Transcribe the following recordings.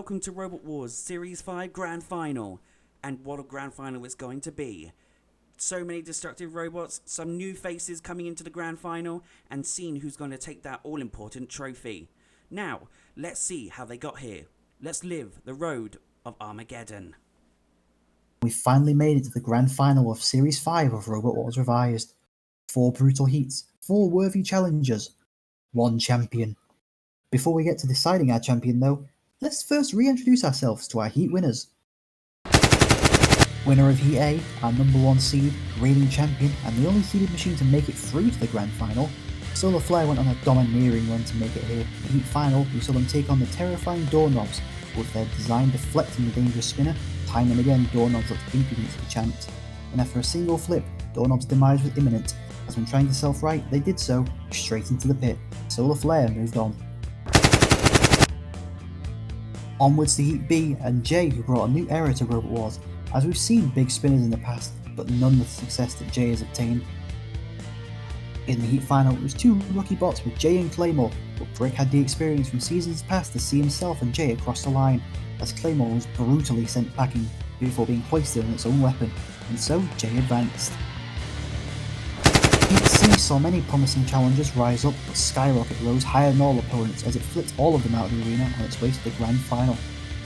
welcome to Robot Wars Series 5 Grand Final. And what a Grand Final it's going to be. So many destructive robots, some new faces coming into the Grand Final, and seeing who's going to take that all-important trophy. Now, let's see how they got here. Let's live the road of Armageddon. We finally made it to the Grand Final of Series 5 of Robot Wars Revised. 4 brutal heats, 4 worthy challengers, 1 champion. Before we get to deciding our champion though, let's first reintroduce ourselves to our heat winners. Winner of Heat A, our number 1 seed, reigning champion, and the only seeded machine to make it through to the Grand Final, Solar Flare went on a domineering run to make it here. In the Heat Final, we saw them take on the terrifying Doorknobs, with their design deflecting the dangerous spinner. Time and again, Doorknobs looked impudent to the champs, and after a single flip, Doorknobs' demise was imminent, as when trying to self-right, they did so, straight into the pit. Solar Flare moved on. Onwards to Heat B and J, who brought a new era to Robot Wars, as we've seen big spinners in the past, but none with the success that J has obtained. In the Heat Final, it was 2 rookie bots with J and Claymore, but Brick had the experience from seasons past to see himself and J across the line, as Claymore was brutally sent packing before being hoisted on its own weapon, and so J advanced. Heat C saw many promising challengers rise up, but Skyrocket rose higher than all opponents as it flipped all of them out of the arena on its way to the Grand Final.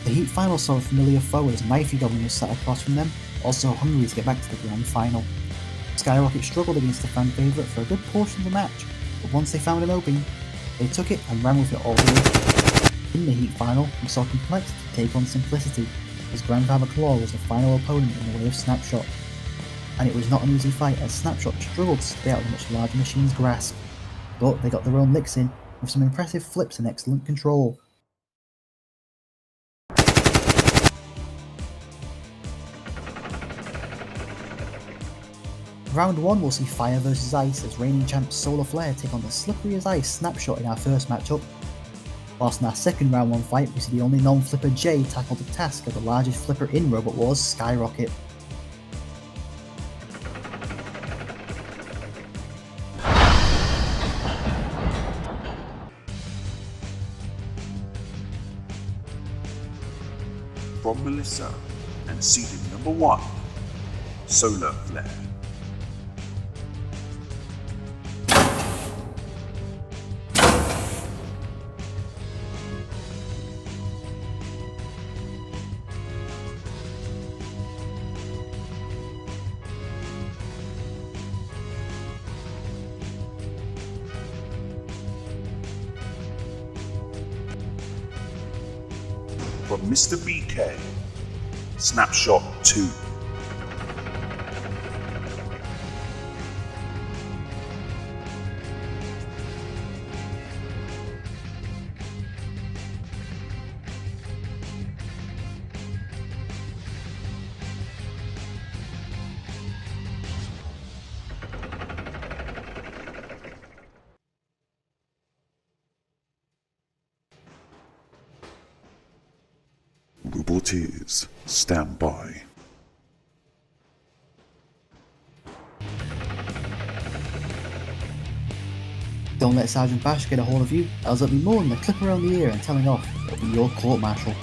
The Heat Final saw a familiar foe as Knifey Goblin was sat across from them, also hungry to get back to the Grand Final. Skyrocket struggled against the fan favourite for a good portion of the match, but once they found an opening, they took it and ran with it all the way. In the Heat Final, we saw Complexity take on Simplicity, as Grandfather Claw was the final opponent in the way of Snapshot. And it was not an easy fight as Snapshot struggled to stay out of the much larger machine's grasp, but they got their own licks in with some impressive flips and excellent control. Round 1 will see Fire vs Ice as reigning champ Solar Flare take on the slippery as ice Snapshot in our first matchup. Whilst in our second round 1 fight we see the only non-flipper J tackle the task of the largest flipper in Robot Wars, Skyrocket. From Melissa and seeded number 1, Solar Flare. From Mr. BK, Snapshot 2. Roboteers, stand by. Don't let Sergeant Bash get a hold of you, else it'll be more than a clip around the ear and telling off. It'll be your court-martial.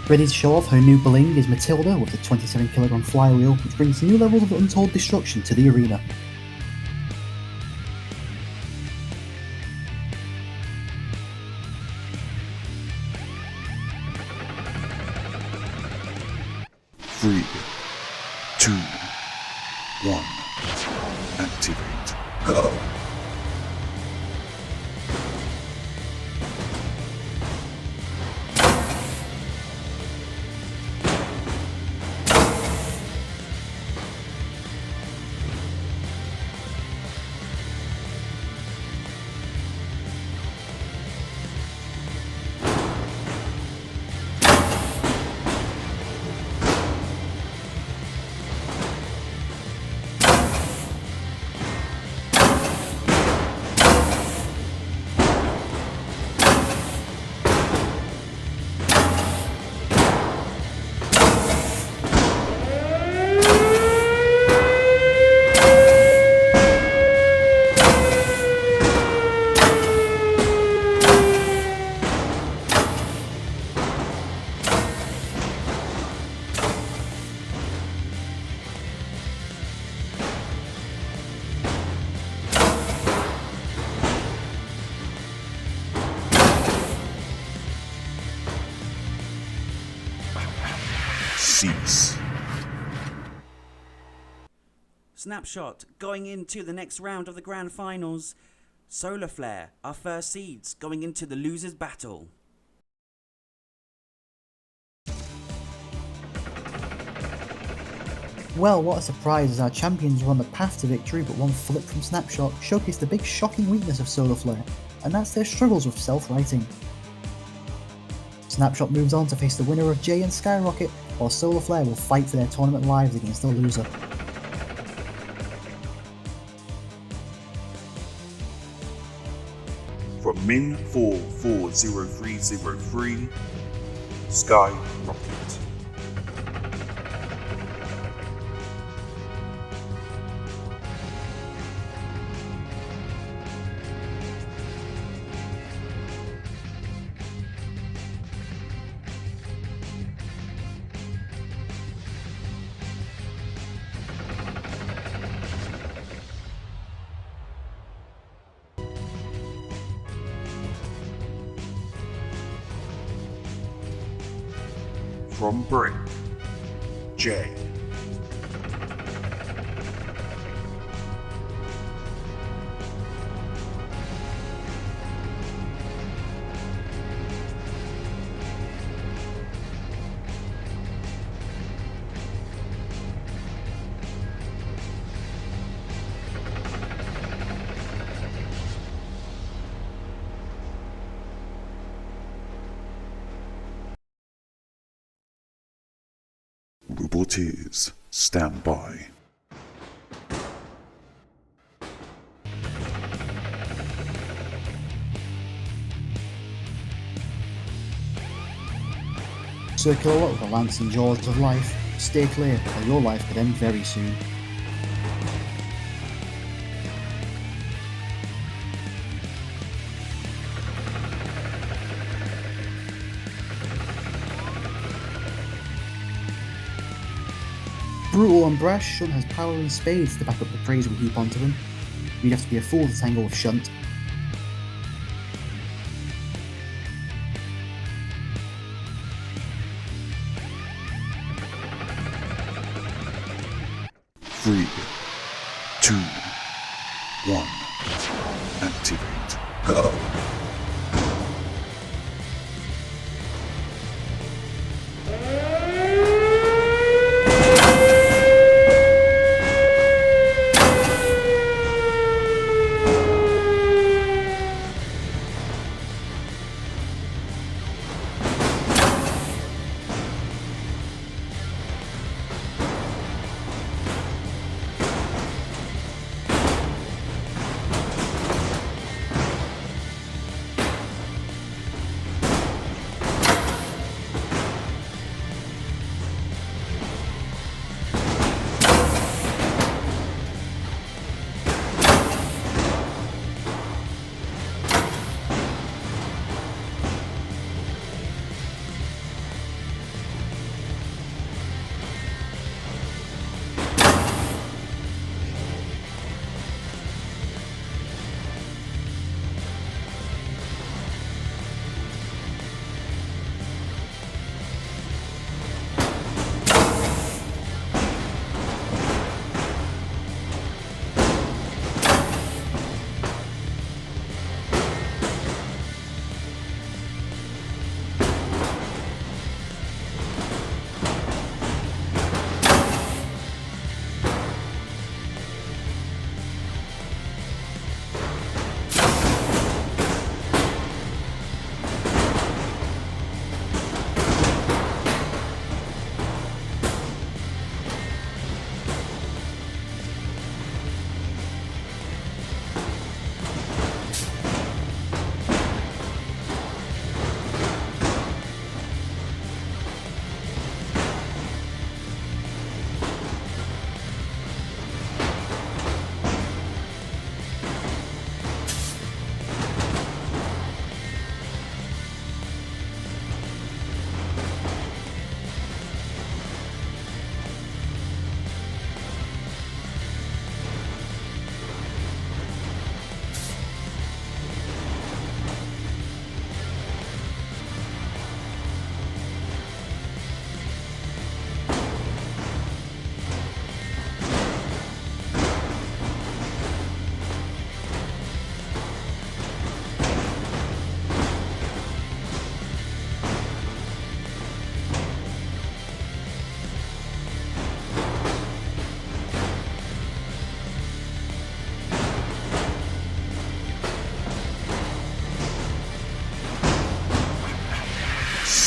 Ready to show off her new bling is Matilda with the 27kg flywheel, which brings new levels of untold destruction to the arena. Three, 2, 1, activate. Go! cease. Snapshot, going into the next round of the grand finals. Solar Flare, our first seeds, going into the losers battle. Well, what a surprise as our champions were on the path to victory, but one flip from Snapshot showcased the big shocking weakness of Solar Flare, and that's their struggles with self-writing. Snapshot moves on to face the winner of Jay and Skyrocket, while Solar Flare will fight for their tournament lives against the loser. From Min 440303, Skyrocket. From Brick, J. Roboteers, stand by. Circular up with the lance and jaws of life. Stay clear, or your life could end very soon. Brutal and brash, Shunt has power in spades to back up the praise we heap onto him. You'd have to be a fool to tangle with Shunt. Three, two, one, activate. Go.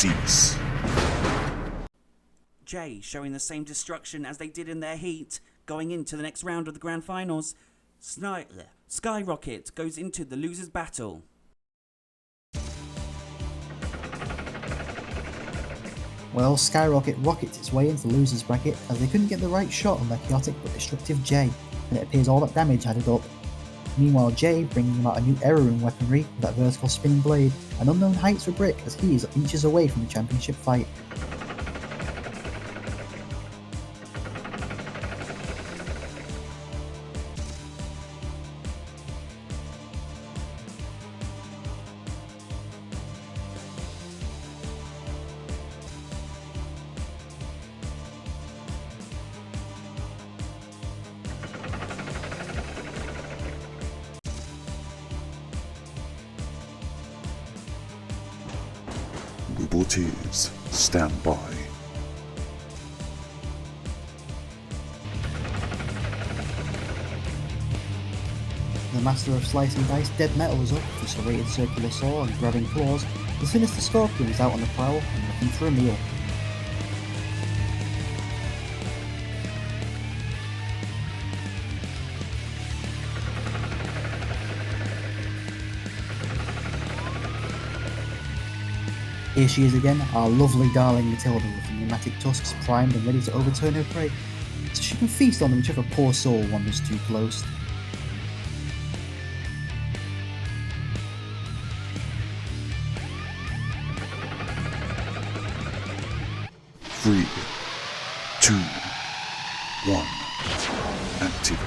cease. Jay showing the same destruction as they did in their heat, going into the next round of the grand finals. Skyrocket goes into the losers battle. Well, Skyrocket rockets its way into the losers bracket as they couldn't get the right shot on their chaotic but destructive Jay, and it appears all that damage added up. Meanwhile, Jay bringing out a new error in weaponry with that vertical spinning blade, and unknown heights for Brick as he is inches away from the championship fight. Roboteers, stand by. The master of slicing dice, Dead Metal, is up with a serrated circular saw and grabbing claws. The sinister Scorpion is out on the prowl and looking for a meal. Here she is again, our lovely darling Matilda, with the pneumatic tusks primed and ready to overturn her prey, so she can feast on them whichever poor soul wanders too close. Three, two, one, activate.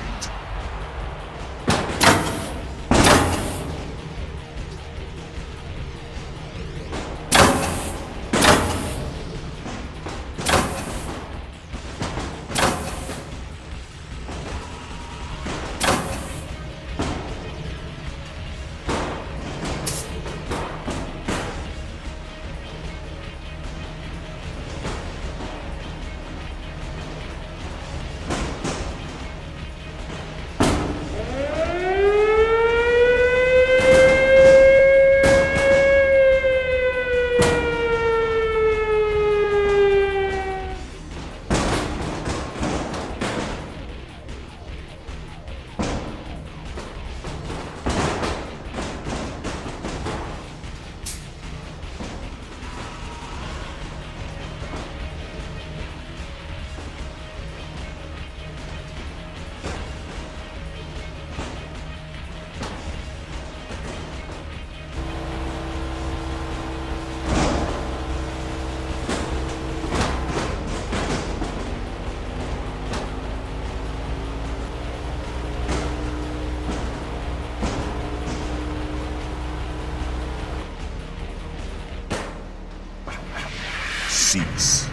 Cease.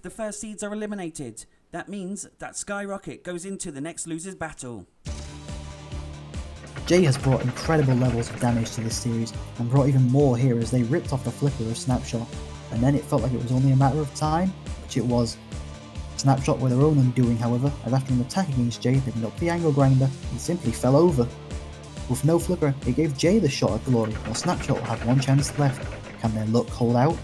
The first seeds are eliminated. That means that Skyrocket goes into the next losers battle. Jay has brought incredible levels of damage to this series, and brought even more here as they ripped off the flicker of Snapshot, and then it felt like it was only a matter of time, which it was. Snapshot were their own undoing, however, as after an attack against Jay they knocked the angle grinder and simply fell over. With no flicker, it gave Jay the shot at glory, while Snapshot will have one chance left. Can their luck hold out?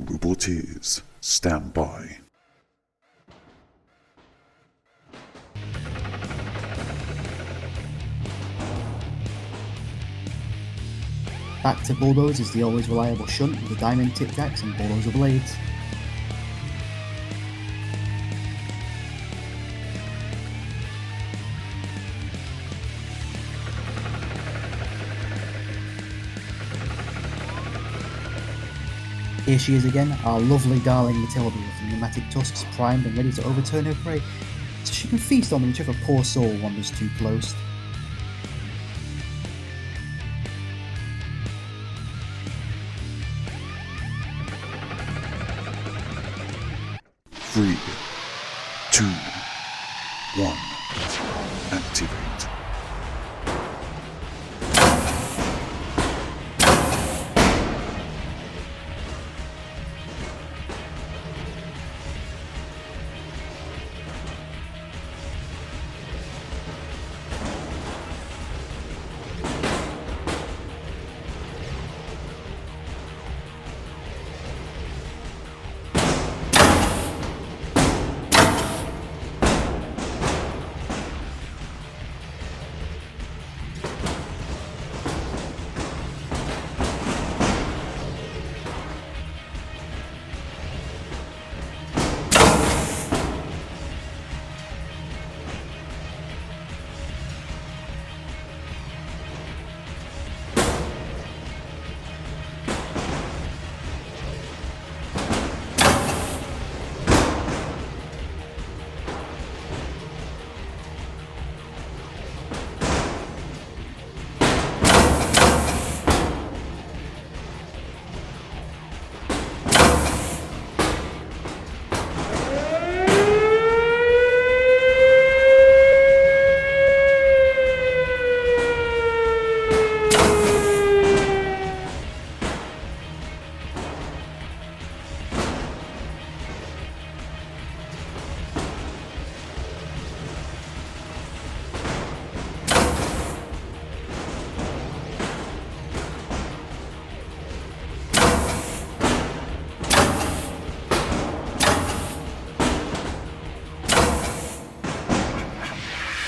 Roboteers, stand by. Back to Bulldoze is the always reliable Shunt with the diamond tic tacs and bulldozer blades. Here she is again, our lovely darling Matilda, with the pneumatic tusks primed and ready to overturn her prey, so she can feast on them whichever poor soul wanders too close. Three, two, 1. Activate.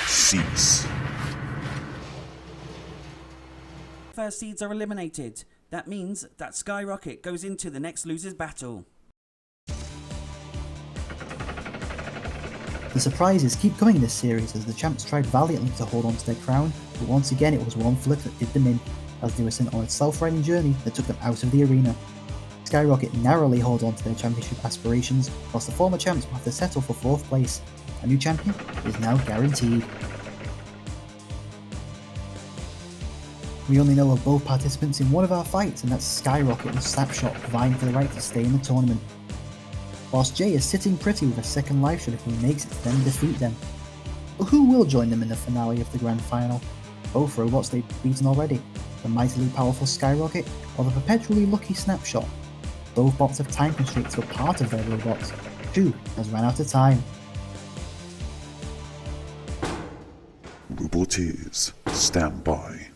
Cease. First seeds are eliminated. That means that Skyrocket goes into the next loser's battle. The surprises keep coming in this series as the champs tried valiantly to hold on to their crown, but once again it was one flip that did them in, as they were sent on a self-riding journey that took them out of the arena. Skyrocket narrowly hold on to their championship aspirations, whilst the former champs will have to settle for 4th place. A new champion is now guaranteed. We only know of both participants in one of our fights, and that's Skyrocket and Snapshot vying for the right to stay in the tournament. Whilst Jay is sitting pretty with a second life shot if he makes it to then defeat them. But who will join them in the finale of the grand final? Both robots they've beaten already, the mightily powerful Skyrocket or the perpetually lucky Snapshot. Both bots have time constraints for part of their robots. Drew has run out of time. Roboteers, stand by.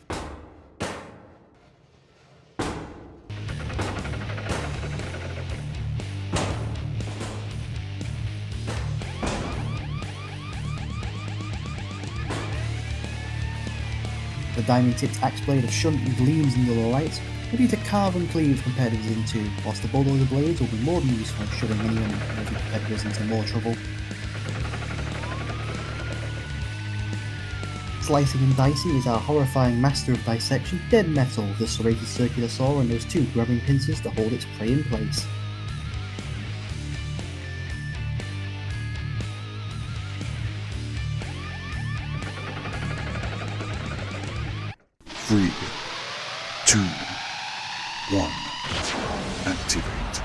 The diamond-tipped axe blade of Shunt gleams in the low lights, ready to carve and cleave competitors in two, whilst the bulldozer blades will be more than useful in shoving any unworthy competitors into more trouble. Slicing and dicing is our horrifying master of dissection, Dead Metal, the serrated circular saw and those two grabbing pincers to hold its prey in place. Three, two, one. Activate.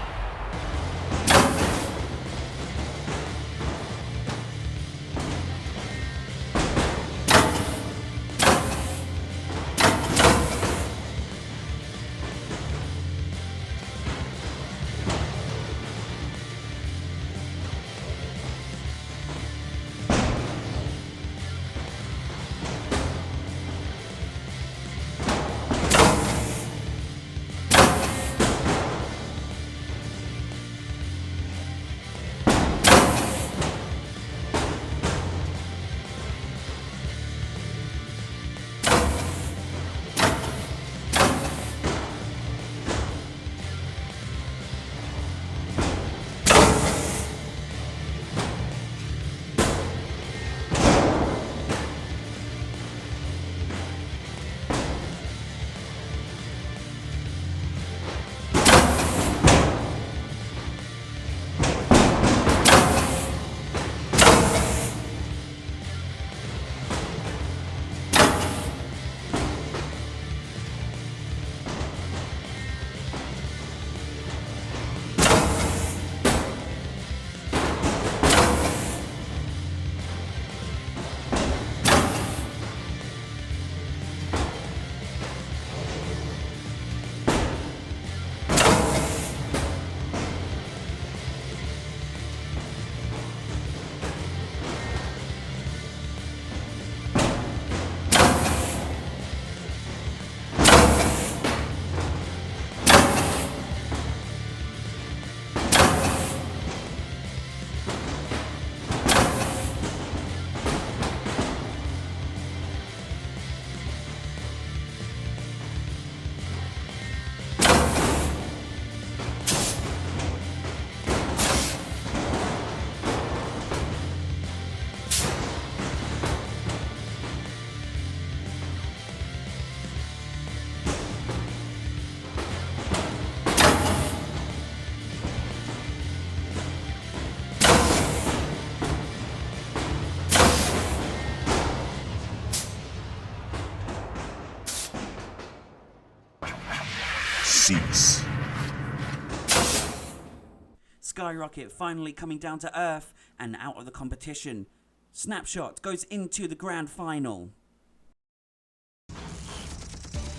Skyrocket finally coming down to earth and out of the competition. Snapshot goes into the grand final.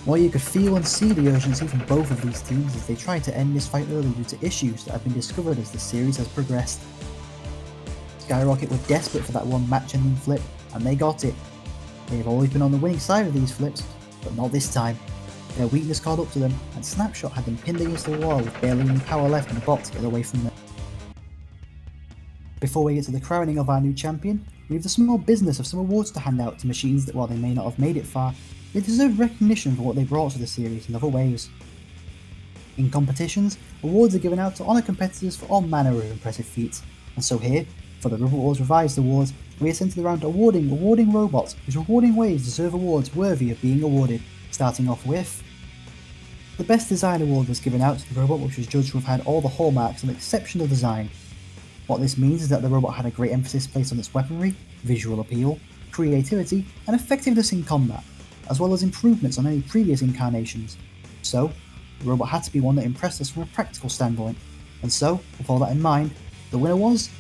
Well, you could feel and see the urgency from both of these teams as they tried to end this fight early due to issues that have been discovered as the series has progressed. Skyrocket were desperate for that one match-ending flip, and they got it. They have always been on the winning side of these flips, but not this time. Their weakness caught up to them, and Snapshot had them pinned against the wall with barely any power left in the bot to get away from them. Before we get to the crowning of our new champion, we have the small business of some awards to hand out to machines that, while they may not have made it far, they deserve recognition for what they brought to the series in other ways. In competitions, awards are given out to honour competitors for all manner of impressive feats, and so here, for the RWRS Revised Awards, we are centered around awarding robots whose rewarding ways deserve awards worthy of being awarded, starting off with... The Best Design Award was given out to the robot which was judged to have had all the hallmarks of exceptional design. What this means is that the robot had a great emphasis placed on its weaponry, visual appeal, creativity, and effectiveness in combat, as well as improvements on any previous incarnations. So, the robot had to be one that impressed us from a practical standpoint, and so, with all that in mind, the winner was...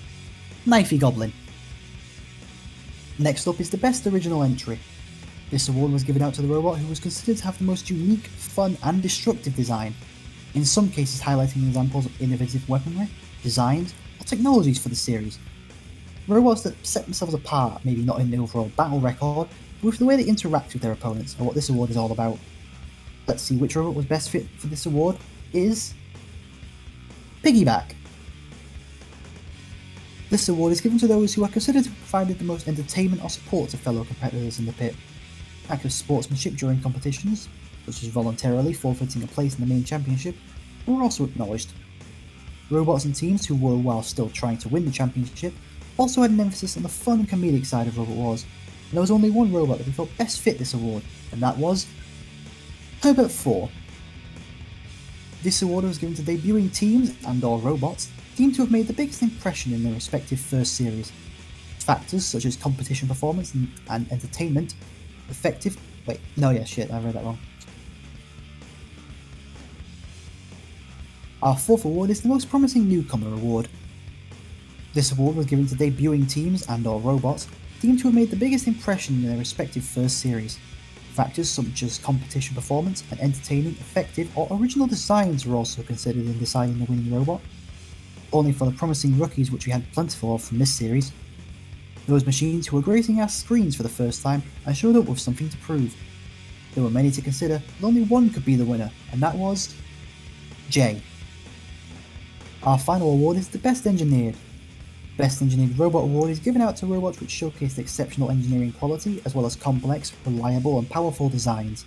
Knifey Goblin. Next up is the Best Original Entry. This award was given out to the robot who was considered to have the most unique, fun, and destructive design, in some cases highlighting examples of innovative weaponry, designs, or technologies for the series. Robots that set themselves apart, maybe not in the overall battle record, but with the way they interact with their opponents, are what this award is all about. Let's see which robot was best fit for this award is... Piggyback. This award is given to those who are considered to have provided the most entertainment or support to fellow competitors in the pit. Acts of sportsmanship during competitions, such as voluntarily forfeiting a place in the main championship, were also acknowledged. Robots and teams who were, while still trying to win the championship, also had an emphasis on the fun and comedic side of Robot Wars, and there was only one robot that we felt best fit this award, and that was... Herbert 4. This award was given to debuting teams and/or robots deemed to have made the biggest impression in their respective first series. Factors such as competition performance and entertainment, effective... I read that wrong. Our fourth award is the Most Promising Newcomer Award. This award was given to debuting teams and/or robots deemed to have made the biggest impression in their respective first series. Factors such as competition performance and entertaining, effective, or original designs were also considered in deciding the winning robot. Only for the promising rookies which we had plentiful of from this series. Those machines who were gracing our screens for the first time and showed up with something to prove. There were many to consider, but only one could be the winner, and that was... Jay. Our final award is the Best Engineered. Best Engineered Robot Award is given out to robots which showcased exceptional engineering quality as well as complex, reliable and powerful designs.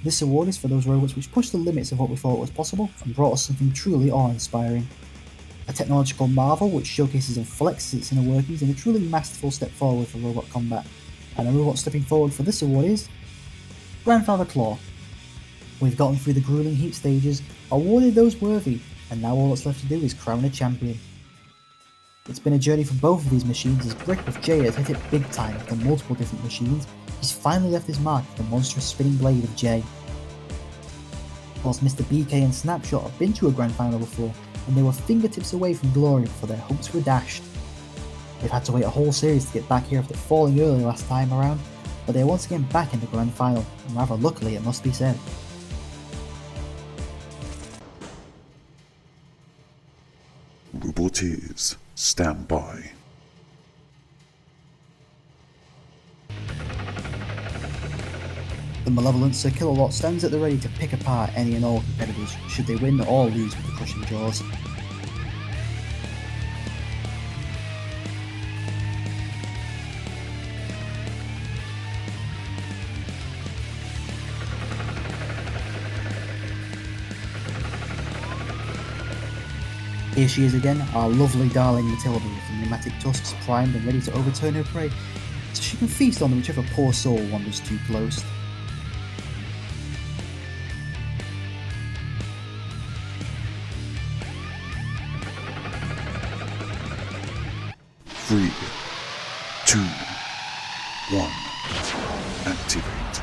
This award is for those robots which pushed the limits of what we thought was possible and brought us something truly awe-inspiring. A technological marvel which showcases and flexes its inner workings in a truly masterful step forward for robot combat. And a robot stepping forward for this award is... Grandfather Claw. We've gotten through the grueling heat stages, awarded those worthy, and now all that's left to do is crown a champion. It's been a journey for both of these machines as Brick with Jay has hit it big time with multiple different machines. He's finally left his mark with the monstrous spinning blade of Jay. Whilst Mr. BK and Snapshot have been to a grand final before, and they were fingertips away from glory before their hopes were dashed. They've had to wait a whole series to get back here after falling early last time around, but they're once again back in the grand final, and rather luckily it must be said. Roboteers, stand by. The malevolent Sir Killalot stands at the ready to pick apart any and all competitors should they win or lose with the crushing jaws. Here she is again, our lovely darling Matilda with the pneumatic tusks primed and ready to overturn her prey, so she can feast on whichever poor soul wanders too close. Three, 2, 1, activate.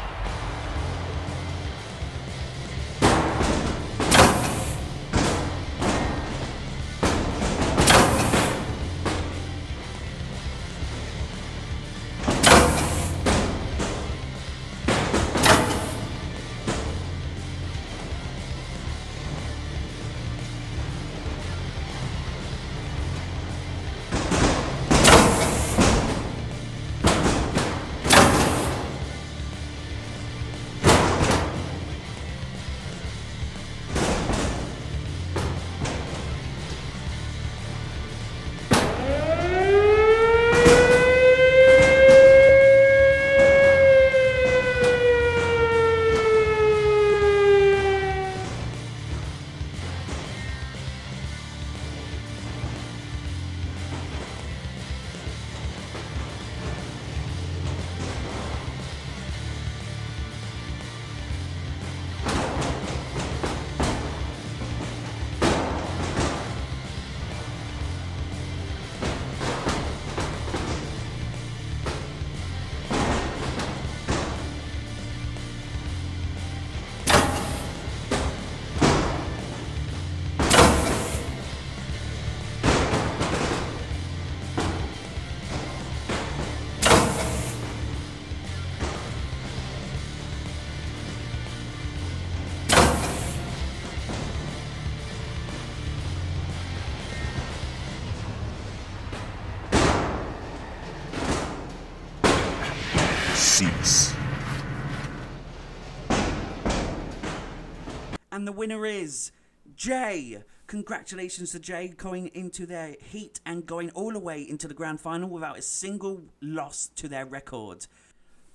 cease. And the winner is Jay. Congratulations to Jay going into their heat and going all the way into the grand final without a single loss to their record.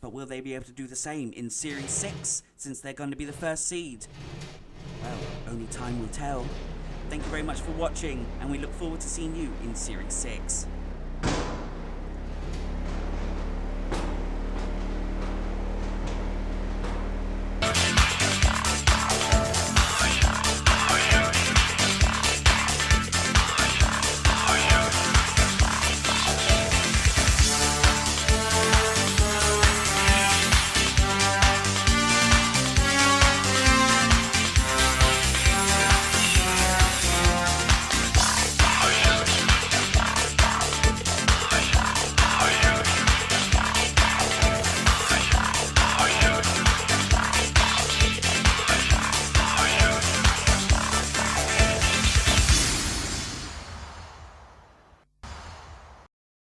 But will they be able to do the same in Series 6 since they're going to be the first seed? Well, only time will tell. Thank you very much for watching, and we look forward to seeing you in Series 6.